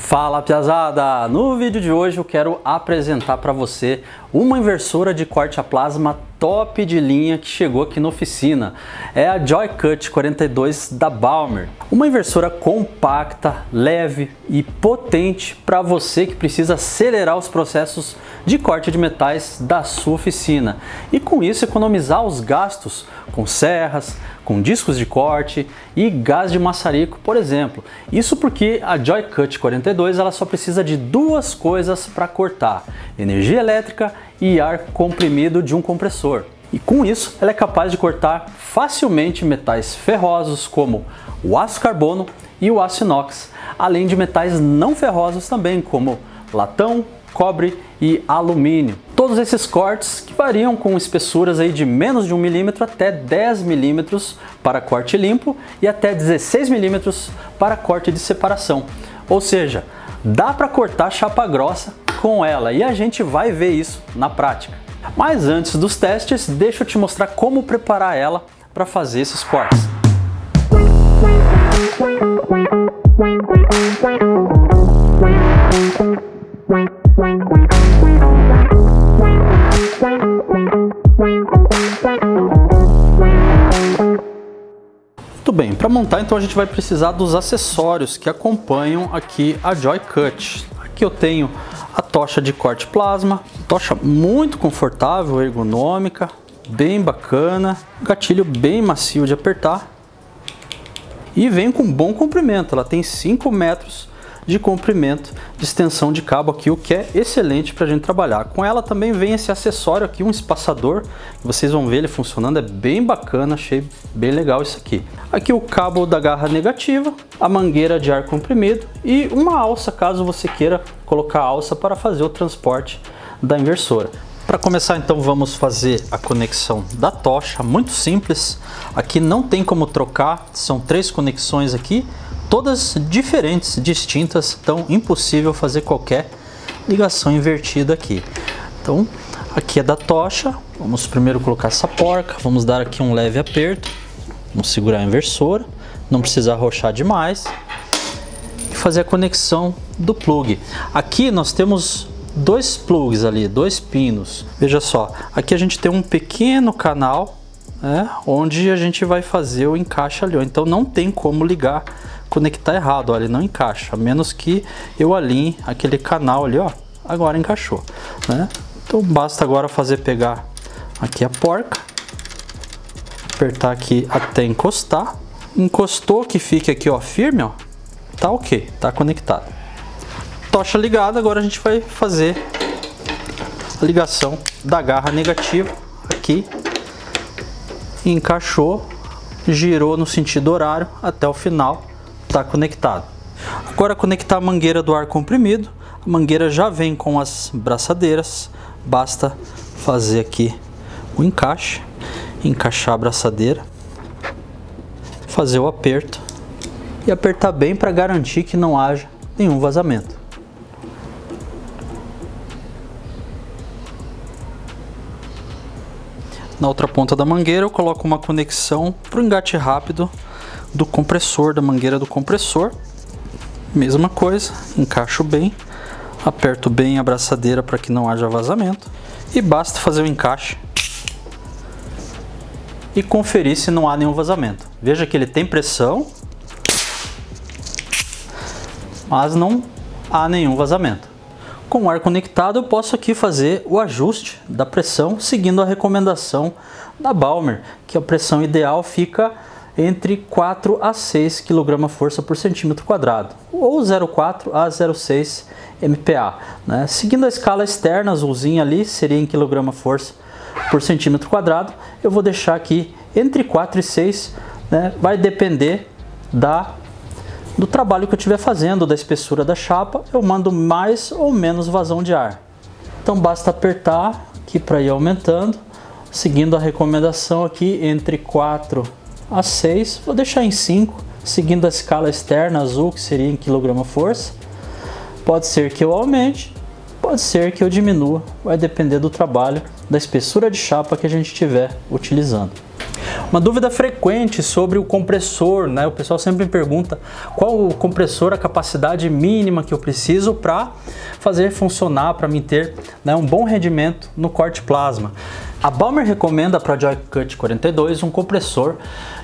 Fala, piazada! No vídeo de hoje eu quero apresentar para você uma inversora de corte a plasma top de linha que chegou aqui na oficina. É a Joycut 42 da Balmer. Uma inversora compacta, leve e potente para você que precisa acelerar os processos de corte de metais da sua oficina e com isso economizar os gastos com serras, com discos de corte e gás de maçarico, por exemplo. Isso porque a Joycut 42 ela só precisa de duas coisas para cortar: energia elétrica e ar comprimido de um compressor. E com isso ela é capaz de cortar facilmente metais ferrosos como o aço carbono e o aço inox, além de metais não ferrosos também como latão, cobre e alumínio. Todos esses cortes que variam com espessuras aí de menos de 1 milímetro até 10 milímetros para corte limpo e até 16 milímetros para corte de separação. Ou seja, dá para cortar chapa grossa com ela e a gente vai ver isso na prática. Mas antes dos testes, deixa eu te mostrar como preparar ela para fazer esses cortes. Muito bem, para montar então a gente vai precisar dos acessórios que acompanham aqui a Joycut. Aqui eu tenho a tocha de corte plasma, tocha muito confortável, ergonômica, bem bacana, gatilho bem macio de apertar e vem com bom comprimento. Ela tem 5 metros de comprimento de extensão de cabo aqui, o que é excelente para a gente trabalhar. Com ela também vem esse acessório aqui, um espaçador, que vocês vão ver ele funcionando, é bem bacana, achei bem legal isso aqui. Aqui o cabo da garra negativa, a mangueira de ar comprimido e uma alça, caso você queira colocar a alça para fazer o transporte da inversora. Para começar então vamos fazer a conexão da tocha, muito simples. Aqui não tem como trocar, são 3 conexões aqui, todas diferentes, distintas, então impossível fazer qualquer ligação invertida aqui. Então aqui é da tocha, vamos primeiro colocar essa porca, vamos dar aqui um leve aperto, vamos segurar a inversora, não precisa arrochar demais e fazer a conexão do plug. Aqui nós temos 2 plugs ali, 2 pinos. Veja só, aqui a gente tem um pequeno canal, onde a gente vai fazer o encaixe ali, então não tem como ligar, conectar errado, olha, ele não encaixa, a menos que eu alinhe aquele canal ali, ó, agora encaixou, né? Então basta agora pegar aqui a porca, apertar aqui até encostar, encostou que fique aqui, ó, firme, ó, tá ok, tá conectado. Tocha ligada, agora a gente vai fazer a ligação da garra negativa aqui, encaixou, girou no sentido horário até o final, está conectado. Agora conectar a mangueira do ar comprimido, a mangueira já vem com as braçadeiras, basta fazer aqui o encaixe, encaixar a braçadeira, fazer o aperto e apertar bem para garantir que não haja nenhum vazamento. Na outra ponta da mangueira eu coloco uma conexão para o engate rápido do compressor, da mangueira do compressor. Mesma coisa, encaixo bem, aperto bem a braçadeira para que não haja vazamento e basta fazer o encaixe e conferir se não há nenhum vazamento. Veja que ele tem pressão, mas não há nenhum vazamento. Com o ar conectado eu posso aqui fazer o ajuste da pressão seguindo a recomendação da Balmer, que a pressão ideal fica entre 4 a 6 kgfm por centímetro quadrado, ou 0,4 a 0,6 MPa, né? Seguindo a escala externa azulzinha ali, seria em kgfm por centímetro quadrado, eu vou deixar aqui entre 4 e 6, né? Vai depender do trabalho que eu estiver fazendo, da espessura da chapa, eu mando mais ou menos vazão de ar. Então basta apertar aqui para ir aumentando, seguindo a recomendação aqui entre 4 a 6, vou deixar em 5, seguindo a escala externa azul, que seria em kgfm. Pode ser que eu aumente, pode ser que eu diminua, vai depender do trabalho, da espessura de chapa que a gente estiver utilizando. Uma dúvida frequente sobre o compressor, né? O pessoal sempre me pergunta qual o compressor, a capacidade mínima que eu preciso para fazer funcionar, para me ter, né, um bom rendimento no corte plasma. A Balmer recomenda para a Joycut 42 um compressor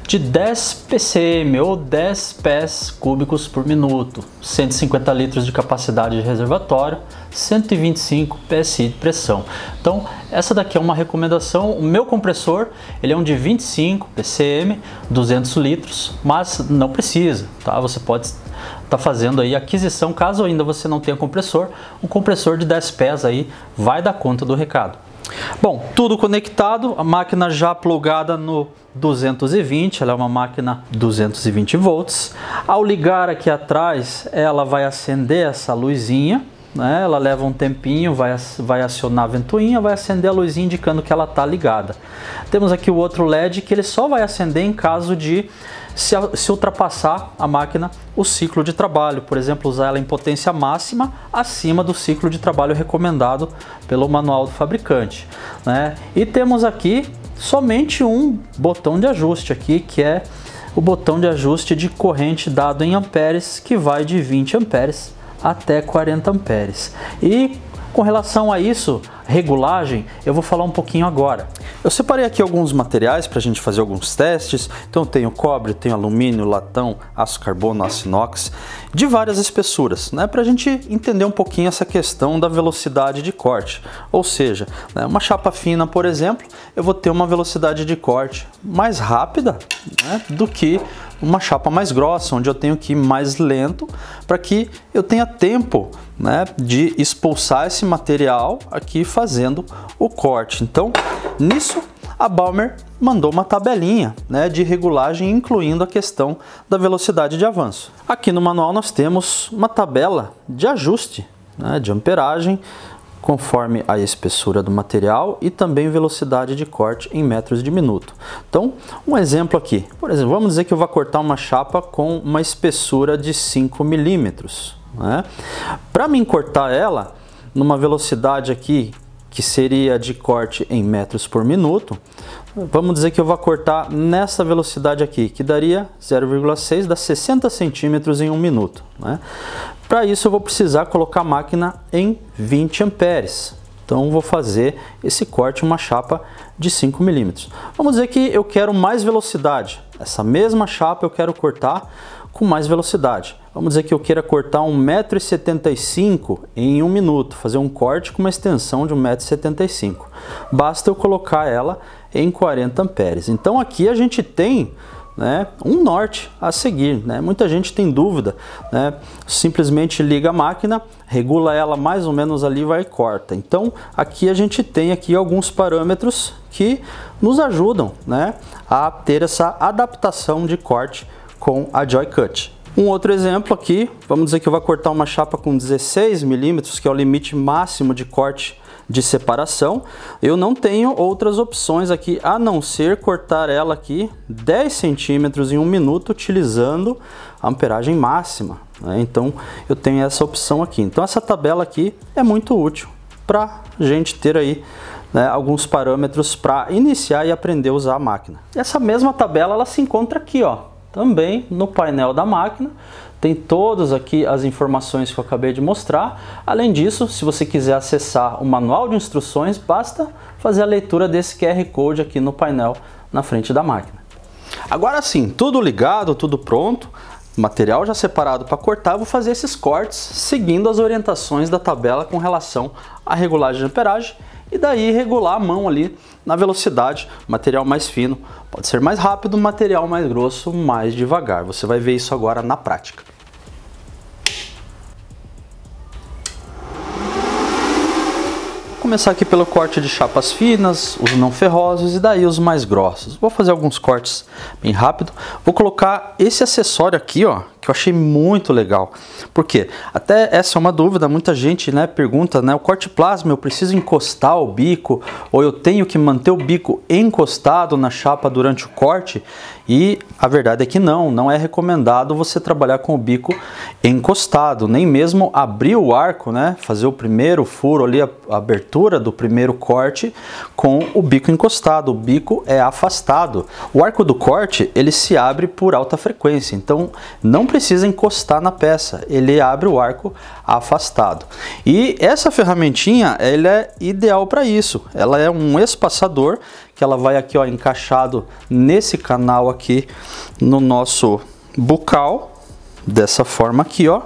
de 10 PCM ou 10 pés cúbicos por minuto, 150 litros de capacidade de reservatório, 125 PSI de pressão. Então essa daqui é uma recomendação. O meu compressor ele é um de 25 PCM, 200 litros, mas não precisa, tá? Você pode estar fazendo aí a aquisição, caso ainda você não tenha compressor, um compressor de 10 pés aí vai dar conta do recado. Bom, tudo conectado, a máquina já plugada no 220, ela é uma máquina 220 volts. Ao ligar aqui atrás, ela vai acender essa luzinha, né? Ela leva um tempinho, vai acionar a ventoinha, vai acender a luzinha indicando que ela está ligada. Temos aqui o outro LED que ele só vai acender em caso de se ultrapassar a máquina o ciclo de trabalho, por exemplo, usar ela em potência máxima acima do ciclo de trabalho recomendado pelo manual do fabricante, né? E temos aqui somente um botão de ajuste aqui, que é o botão de ajuste de corrente dado em amperes, que vai de 20 amperes até 40 amperes. E com relação a isso, regulagem, eu vou falar um pouquinho agora. Eu separei aqui alguns materiais para a gente fazer alguns testes. Então eu tenho cobre, tenho alumínio, latão, aço carbono, aço inox, de várias espessuras, né? Para a gente entender um pouquinho essa questão da velocidade de corte. Ou seja, né, uma chapa fina, por exemplo, eu vou ter uma velocidade de corte mais rápida, né, do que uma chapa mais grossa, onde eu tenho que ir mais lento para que eu tenha tempo, né, de expulsar esse material aqui fazendo o corte. Então, nisso a Balmer mandou uma tabelinha, né, de regulagem, incluindo a questão da velocidade de avanço. Aqui no manual nós temos uma tabela de ajuste, né, de amperagem, conforme a espessura do material e também velocidade de corte em metros de minuto. Então, um exemplo aqui, por exemplo, vamos dizer que eu vou cortar uma chapa com uma espessura de 5 milímetros, né? Para mim cortar ela numa velocidade aqui que seria de corte em metros por minuto, vamos dizer que eu vou cortar nessa velocidade aqui, que daria 0,6, dá 60 centímetros em 1 minuto, né? Para isso eu vou precisar colocar a máquina em 20 amperes. Então vou fazer esse corte em uma chapa de 5 milímetros. Vamos dizer que eu quero mais velocidade. Essa mesma chapa eu quero cortar com mais velocidade. Vamos dizer que eu queira cortar 1,75 m em 1 minuto, fazer um corte com uma extensão de 1,75 m. Basta eu colocar ela em 40 amperes. Então aqui a gente tem, né, um norte a seguir, né? Muita gente tem dúvida, né? Simplesmente liga a máquina, regula ela mais ou menos ali, vai e corta. Então aqui a gente tem aqui alguns parâmetros que nos ajudam, né, a ter essa adaptação de corte com a Joycut. Um outro exemplo aqui, vamos dizer que eu vou cortar uma chapa com 16 milímetros, que é o limite máximo de corte de separação. Eu não tenho outras opções aqui a não ser cortar ela aqui 10 centímetros em 1 minuto utilizando a amperagem máxima, né? Então eu tenho essa opção aqui. Então essa tabela aqui é muito útil para a gente ter aí, né, alguns parâmetros para iniciar e aprender a usar a máquina. E essa mesma tabela ela se encontra aqui, ó, também no painel da máquina. Tem todas aqui as informações que eu acabei de mostrar. Além disso, se você quiser acessar o manual de instruções, basta fazer a leitura desse QR Code aqui no painel na frente da máquina. Agora sim, tudo ligado, tudo pronto, material já separado para cortar, eu vou fazer esses cortes seguindo as orientações da tabela com relação à regulagem de amperagem e daí regular a mão ali na velocidade. Material mais fino pode ser mais rápido, material mais grosso mais devagar. Você vai ver isso agora na prática. Vou começar aqui pelo corte de chapas finas, os não ferrosos e daí os mais grossos. Vou fazer alguns cortes bem rápido. Vou colocar esse acessório aqui, ó, que eu achei muito legal. Por quê? Até essa é uma dúvida, muita gente, né, pergunta, né, o corte plasma eu preciso encostar o bico ou eu tenho que manter o bico encostado na chapa durante o corte? E a verdade é que não é recomendado você trabalhar com o bico encostado, nem mesmo abrir o arco, né, fazer o primeiro furo ali, a abertura do primeiro corte com o bico encostado. O bico é afastado. O arco do corte, ele se abre por alta frequência, então não precisa encostar na peça, ele abre o arco afastado. E essa ferramentinha, ela é ideal para isso. Ela é um espaçador que ela vai aqui, ó, encaixado nesse canal aqui no nosso bucal, dessa forma aqui, ó.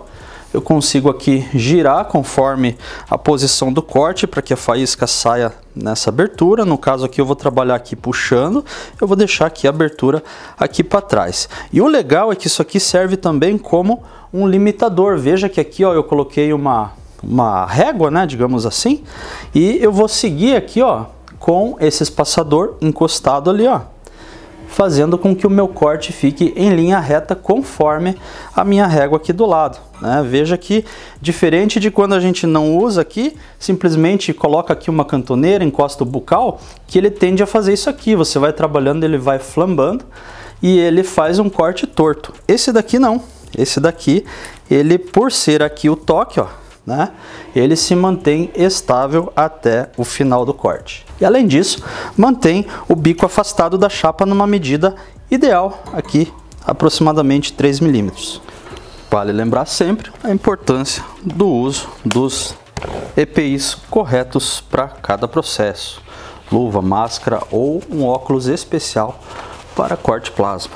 Eu consigo aqui girar conforme a posição do corte para que a faísca saia nessa abertura. No caso aqui eu vou trabalhar aqui puxando, eu vou deixar aqui a abertura aqui para trás. E o legal é que isso aqui serve também como um limitador. Veja que aqui, ó, eu coloquei uma régua, né, digamos assim, e eu vou seguir aqui, ó, com esse espaçador encostado ali, ó, fazendo com que o meu corte fique em linha reta conforme a minha régua aqui do lado, né? Veja que, diferente de quando a gente não usa aqui, simplesmente coloca aqui uma cantoneira, encosta o bucal, que ele tende a fazer isso aqui. Você vai trabalhando, ele vai flambando e ele faz um corte torto. Esse daqui não. Esse daqui, ele, por ser aqui o toque, ó, né, ele se mantém estável até o final do corte. E além disso, mantém o bico afastado da chapa numa medida ideal, aqui aproximadamente 3 milímetros. Vale lembrar sempre a importância do uso dos EPIs corretos para cada processo. Luva, máscara ou um óculos especial para corte plasma.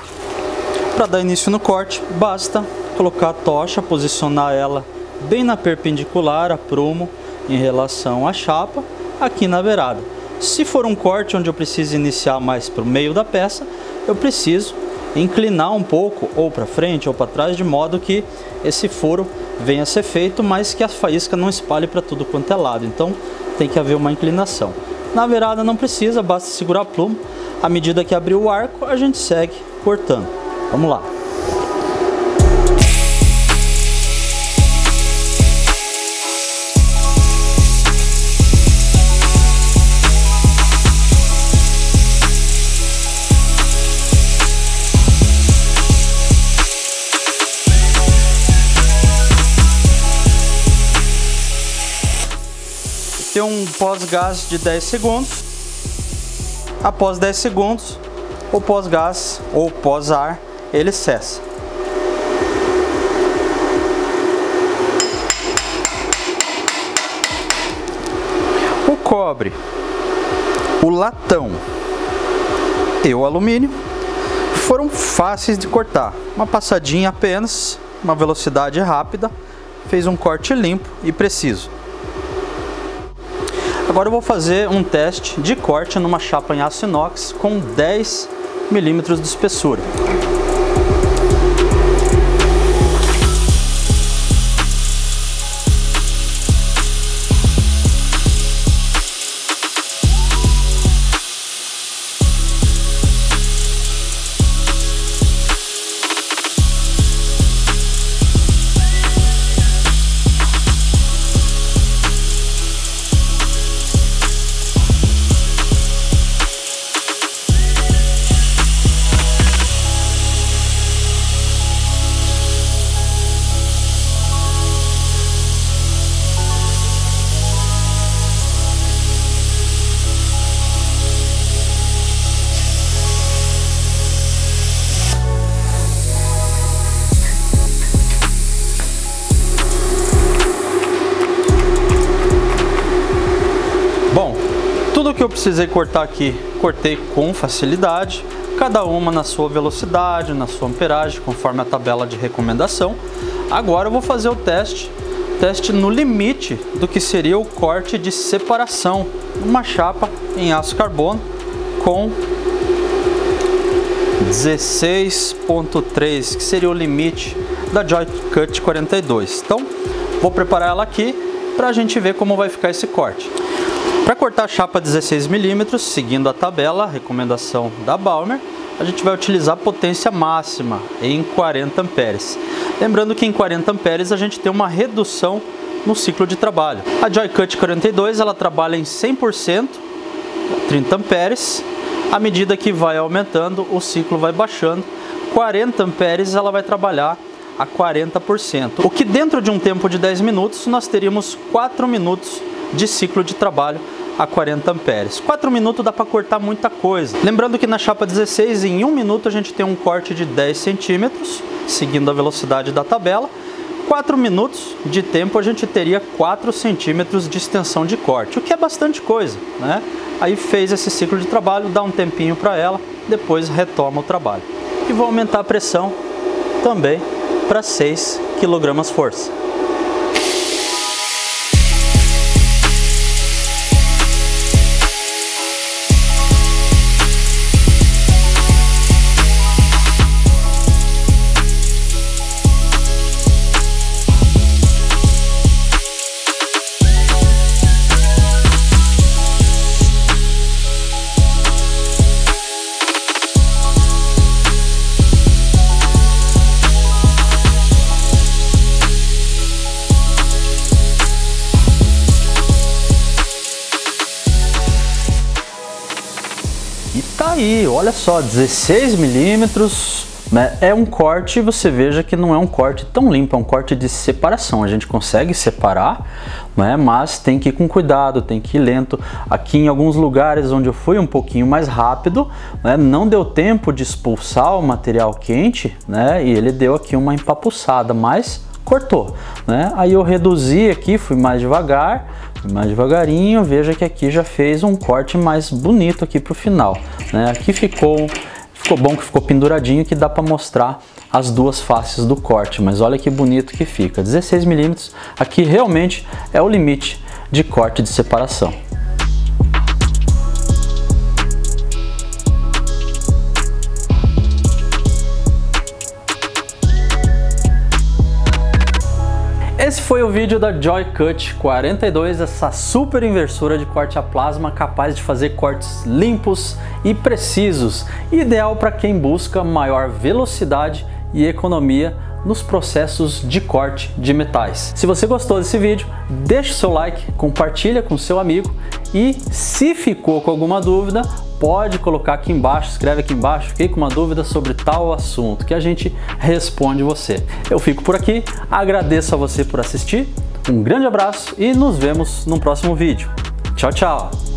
Para dar início no corte, basta colocar a tocha, posicionar ela bem na perpendicular a prumo em relação à chapa, aqui na beirada. Se for um corte onde eu preciso iniciar mais para o meio da peça, eu preciso inclinar um pouco, ou para frente ou para trás, de modo que esse furo venha a ser feito, mas que a faísca não espalhe para tudo quanto é lado. Então tem que haver uma inclinação. Na beirada não precisa, basta segurar a pluma. À medida que abrir o arco, a gente segue cortando. Vamos lá. Tem um pós-gás de 10 segundos. Após 10 segundos, o pós-gás ou pós-ar, ele cessa. O cobre, o latão e o alumínio foram fáceis de cortar. Uma passadinha apenas, uma velocidade rápida, fez um corte limpo e preciso. Agora eu vou fazer um teste de corte numa chapa em aço inox com 10 milímetros de espessura. Bom, tudo que eu precisei cortar aqui, cortei com facilidade, cada uma na sua velocidade, na sua amperagem, conforme a tabela de recomendação. Agora eu vou fazer o teste no limite do que seria o corte de separação, uma chapa em aço carbono com 16.3, que seria o limite da Joy Cut 42. Então, vou preparar ela aqui para a gente ver como vai ficar esse corte. Para cortar a chapa 16 mm, seguindo a tabela, a recomendação da Balmer, a gente vai utilizar potência máxima em 40 amperes. Lembrando que em 40 amperes a gente tem uma redução no ciclo de trabalho. A Joycut 42 ela trabalha em 100%, 30 amperes. À medida que vai aumentando, o ciclo vai baixando. 40 amperes ela vai trabalhar a 40%. O que dentro de um tempo de 10 minutos, nós teríamos 4 minutos de ciclo de trabalho a 40 amperes. 4 minutos dá para cortar muita coisa. Lembrando que na chapa 16, em 1 minuto a gente tem um corte de 10 centímetros, seguindo a velocidade da tabela. 4 minutos de tempo a gente teria 4 centímetros de extensão de corte, o que é bastante coisa, né? Aí fez esse ciclo de trabalho, dá um tempinho para ela, depois retoma o trabalho. E vou aumentar a pressão também para 6 kg força. E tá aí, olha só, 16 milímetros, né? É um corte, você veja que não é um corte tão limpo, é um corte de separação. A gente consegue separar, né? Mas tem que ir com cuidado, tem que ir lento. Aqui em alguns lugares onde eu fui um pouquinho mais rápido, né? Não deu tempo de expulsar o material quente, né? E ele deu aqui uma empapuçada, mas cortou, né? Aí eu reduzi aqui, fui mais devagarinho, veja que aqui já fez um corte mais bonito aqui pro final, né? Aqui ficou bom que ficou penduradinho, que dá para mostrar as duas faces do corte, mas olha que bonito que fica. 16 milímetros, aqui realmente é o limite de corte de separação. Esse foi o vídeo da Joycut 42, essa super inversora de corte a plasma capaz de fazer cortes limpos e precisos, ideal para quem busca maior velocidade e economia nos processos de corte de metais. Se você gostou desse vídeo, deixe o seu like, compartilha com seu amigo e se ficou com alguma dúvida, pode colocar aqui embaixo, escreve aqui embaixo, fiquei com uma dúvida sobre tal assunto, que a gente responde você. Eu fico por aqui, agradeço a você por assistir, um grande abraço e nos vemos no próximo vídeo. Tchau, tchau!